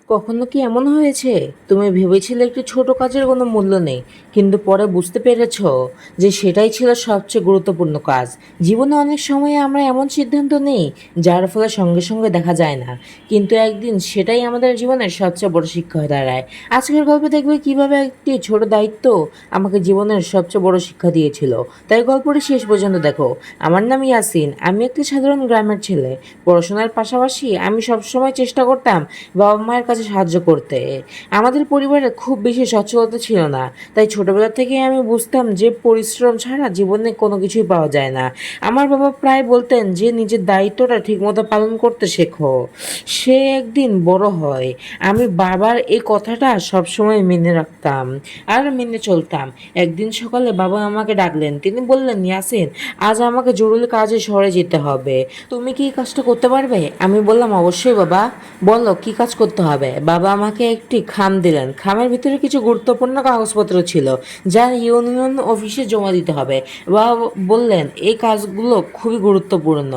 কখনো কি এমন হয়েছে তুমি ভেবেছিলে একটি ছোট কাজের কোনো মূল্য নেই, কিন্তু পরে বুঝতে পেরেছো যে সেটাই ছিল সবচেয়ে গুরুত্বপূর্ণ কাজ? জীবনে অনেক সময় আমরা এমন সিদ্ধান্ত নিই যার ফলে সঙ্গে সঙ্গে দেখা যায় না, কিন্তু একদিন সেটাই আমাদের জীবনের সবচেয়ে বড় শিক্ষা হয়ে দাঁড়ায়। আজকের গল্পে দেখবে কিভাবে একটি ছোট দায়িত্ব আমাকে জীবনের সবচেয়ে বড় শিক্ষা দিয়েছিল। তাই গল্পটি শেষ পর্যন্ত দেখো। আমার নাম ইয়াসিন, আমি একটি সাধারণ গ্রামের ছেলে। পড়াশোনার পাশাপাশি আমি সবসময় চেষ্টা করতাম বাবা মায়ের কাছে সাহায্য করতে। আমাদের পরিবারে খুব বেশি সচ্ছলতা ছিল না, তাই ছোটবেলা থেকেই আমি বুঝতাম যে পরিশ্রম ছাড়া জীবনে কোনো কিছুই পাওয়া যায় না। আমার বাবা প্রায় বলতেন যে নিজের দায়িত্বটা ঠিকমতো পালন করতে শেখো, সে একদিন বড় হয়। আমি বাবার এই কথাটা সবসময় মেনে রাখতাম আর মেনে চলতাম। একদিন সকালে বাবা আমাকে ডাকলেন, তিনি বললেন, ইয়াসিন, আজ আমাকে জরুরি কাজে শহরে যেতে হবে, তুমি কি এই কাজটা করতে পারবে? আমি বললাম, অবশ্যই বাবা, বলো কি কাজ করতে হবে। বাবা আমাকে একটি খাম দিলেন, খামের ভিতরে কিছু গুরুত্বপূর্ণ কাগজপত্র ছিল যা ইউনিয়ন অফিসে জমা দিতে হবে। বাবা বললেন, এই কাজগুলো খুবই গুরুত্বপূর্ণ,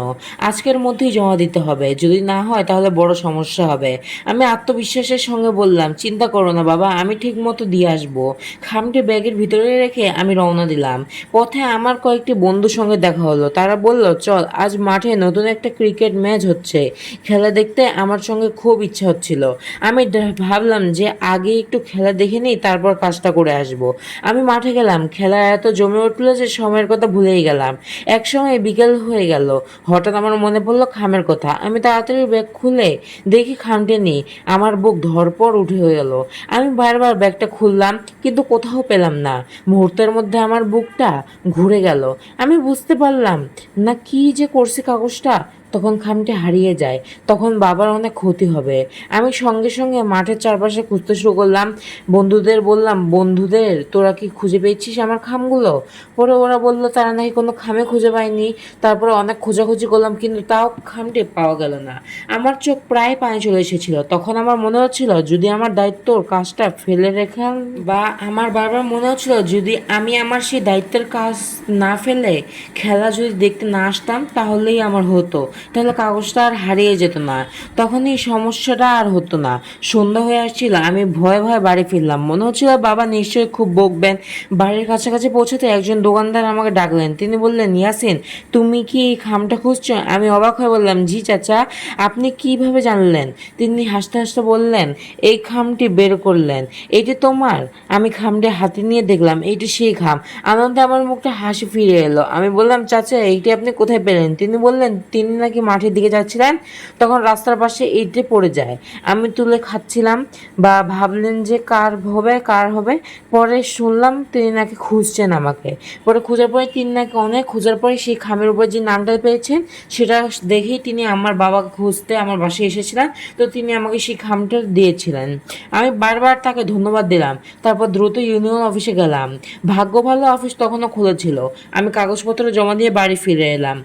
আজকের মধ্যেই জমা দিতে হবে, যদি না হয় তাহলে বড় সমস্যা হবে। আমি আত্মবিশ্বাসের সঙ্গে বললাম, চিন্তা করো না বাবা, আমি ঠিক মতো দিয়ে আসবো। খামটি ব্যাগের ভিতরে রেখে আমি রওনা দিলাম। পথে আমার কয়েকটি বন্ধুর সঙ্গে দেখা হলো, তারা বলল, চল, আজ মাঠে নতুন একটা ক্রিকেট ম্যাচ হচ্ছে, খেলা দেখতে আমার সঙ্গে খুব ইচ্ছা হচ্ছিল। আমি ভাবলাম যে আগে একটু খেলা দেখে নিই, তারপর কাজটা করে আসব। আমি মাঠে গেলাম, খেলা এত জমে উঠলো যে সময়ের কথা ভুলেই গেলাম। এক সময় বিকেল হয়ে গেল, হঠাৎ আমার মনে পড়লো খামের কথা। আমি তাড়াতাড়ি ব্যাগ খুলে দেখি খামটি নেই। আমার বুক ধড়পড় উঠে হয়ে গেল। আমি বারবার ব্যাগটা খুললাম, কিন্তু কোথাও পেলাম না। মুহূর্তের মধ্যে আমার বুকটা ঘুরে গেল। আমি বুঝতে পারলাম না কি যে করছে কাগজটা। তখন খামটি হারিয়ে যায়, তখন বাবার অনেক ক্ষতি হবে। আমি সঙ্গে সঙ্গে মাঠের চারপাশে খুঁজতে শুরু করলাম। বন্ধুদের বললাম, বন্ধুদের, তোরা কি খুঁজে পেয়েছিস আমার খামগুলো? পরে ওরা বলল তারা নাকি কোনো খামে খুঁজে পায়নি। তারপরে অনেক খোঁজাখুঁজি করলাম, কিন্তু তাও খামটি পাওয়া গেল না। আমার চোখ প্রায় পানি চলে এসেছিল। তখন আমার মনে হচ্ছিল যদি আমার দায়িত্বর কাজটা ফেলে রেখে, বা আমার বারবার মনে হচ্ছিল যদি আমি আমার সেই দায়িত্বের কাজ না ফেলে খেলা যদি দেখতে না আসতাম তাহলেই আমার হতো, তাহলে কাগজটা আর হারিয়ে যেত না, তখন এই সমস্যাটা আর হতো না। সন্ধ্যা হয়ে আসছিল, আমি ভয়ে ভয়ে বাড়ি ফিরলাম, মনে হচ্ছিল বাবা নিশ্চয়ই খুব বকবেন। বাড়ির কাছাকাছি পৌঁছাতে একজন দোকানদার আমাকে ডাকলেন, তিনি বললেন, ইয়াসিন, তুমি কি এই খামটা খুঁজছো? আমি অবাক হয়ে বললাম, জি চাচা, আপনি কিভাবে জানলেন? তিনি হাসতে হাসতে বললেন, এই খামটি বের করলেন, এটি তোমার? আমি খামটি হাতে নিয়ে দেখলাম এইটি সেই খাম। আনন্দে আমার মুখটা হাসি ফিরে এলো। আমি বললাম, চাচা, এইটি আপনি কোথায় পেলেন? তিনি বললেন, তিনি নাকি মাঠের দিকে যাচ্ছিলেন, তখন রাস্তার পাশে এইটি পড়ে যায়। আমি তুলে খাচ্ছিলাম, বা ভাবলেন যে কার হবে কার হবে। পরে শুনলাম তিনি নাকি খুঁজছেন আমাকে। পরে খোঁজার পরে তিনি নাকি অনেক খোঁজার পরে সেই খামের উপর যে নামটা পেয়েছেন সেটা দেখেই তিনি আমার বাবাকে খুঁজতে আমার বাসায় এসেছিলেন। তো তিনি আমাকে সেই খামটা দিয়েছিলেন। আমি বারবার তাকে ধন্যবাদ দিলাম। তারপর দ্রুত ইউনিয়ন অফিসে গেলাম। ভাগ্য ভালো, অফিস তখনও খোলা ছিল। আমি কাগজপত্র জমা দিয়ে বাড়ি ফিরে এলাম।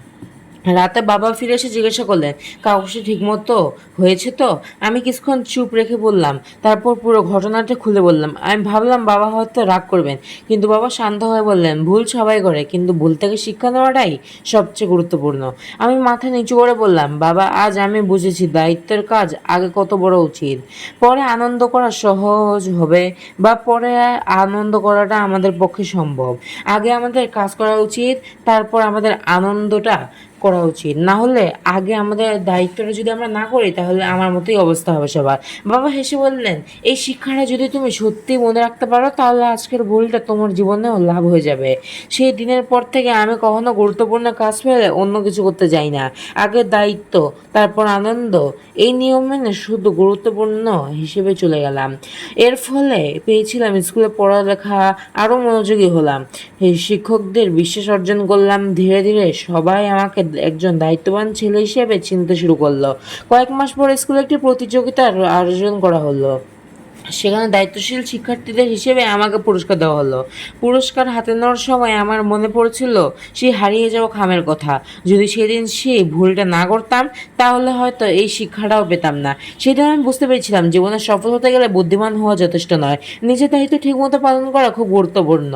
রাতে বাবা ফিরে এসে জিজ্ঞাসা করলেন, কাগজটা ঠিকমতো হয়েছে তো? আমি কিছুক্ষণ চুপ রেখে বললাম, তারপর পুরো ঘটনাটা খুলে বললাম। আমি ভাবলাম বাবা হয়তো রাগ করবেন, কিন্তু বাবা শান্ত হয়ে বললেন, ভুল সবাই করে, কিন্তু ভুল থেকে শিক্ষা নেওয়াটাই সবচেয়ে গুরুত্বপূর্ণ। আমি মাথা নিচু করে বললাম, বাবা, আজ আমি বুঝেছি দায়িত্বের কাজ আগে কত বড় উচিত, পরে আনন্দ করা সহজ হবে, বা পরে আনন্দ করাটা আমাদের পক্ষে সম্ভব। আগে আমাদের কাজ করা উচিত, তারপর আমাদের আনন্দটা করা উচিত। না হলে আগে আমাদের দায়িত্বটা যদি আমরা না করি তাহলে আমার মতোই অবস্থা হবে সবার। বাবা হেসে বললেন, এই শিক্ষাটা যদি তুমি সত্যি মনে রাখতে পারো তাহলে আজকের ভুলটা তোমার জীবনেও লাভ হয়ে যাবে। সেই দিনের পর থেকে আমি কখনো গুরুত্বপূর্ণ কাজ ফেলে অন্য কিছু করতে যাই না। আগে দায়িত্ব, তারপর আনন্দ, এই নিয়ম মেনে শুধু গুরুত্বপূর্ণ হিসেবে চলে গেলাম। এর ফলে পেয়েছিলাম স্কুলে পড়ালেখা আরও মনোযোগী হলাম, এই শিক্ষকদের বিশ্বাস অর্জন করলাম। ধীরে ধীরে সবাই আমাকে একজন দায়িত্ববান ছেলে হিসেবে চিনতে শুরু করলো। কয়েক মাস পরে স্কুলে একটি প্রতিযোগিতার আয়োজন করা হলো। সেখানে দায়িত্বশীল শিক্ষার্থীদের হিসেবে আমাকে পুরস্কার দেওয়া হলো। পুরস্কার হাতে নেওয়ার সময় আমার মনে পড়েছিল সেই হারিয়ে যাওয়া খামের কথা। যদি সেদিন সেই ভুলটা না করতাম তাহলে হয়তো এই শিক্ষাটাও পেতাম না। সেদিন আমি বুঝতে পেরেছিলাম জীবনে সফল হতে গেলে বুদ্ধিমান হওয়া যথেষ্ট নয়, নিজের দায়িত্ব ঠিকমতো পালন করা খুব গুরুত্বপূর্ণ।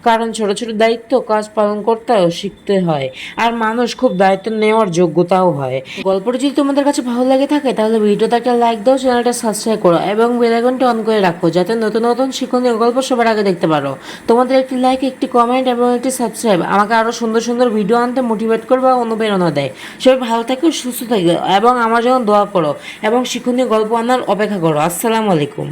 কারণ ছোট ছোট দায়িত্ব কাজ পালন করতেও শিখতে হয়, আর মানুষ খুব দায়িত্ব নেওয়ার যোগ্যতাও হয়। গল্পটি যদি তোমাদের কাছে ভালো লাগে থাকে তাহলে ভিডিওতে একটা লাইক দাও, চ্যানেলটা সাবস্ক্রাইব করো এবং বেল আইকনটি অন করে রাখো যাতে নতুন নতুন শিক্ষণীয় গল্প সবার আগে দেখতে পারো। তোমাদের একটি লাইক, একটি কমেন্ট এবং একটি সাবস্ক্রাইব আমাকে আরও সুন্দর সুন্দর ভিডিও আনতে মোটিভেট করবে, অনুপ্রেরণা দেয়। সবাই ভালো থেকো, সুস্থ থেকো এবং আমার জন্য দোয়া করো এবং শিক্ষণীয় গল্প আনার অপেক্ষা করো। আসসালামু আলাইকুম।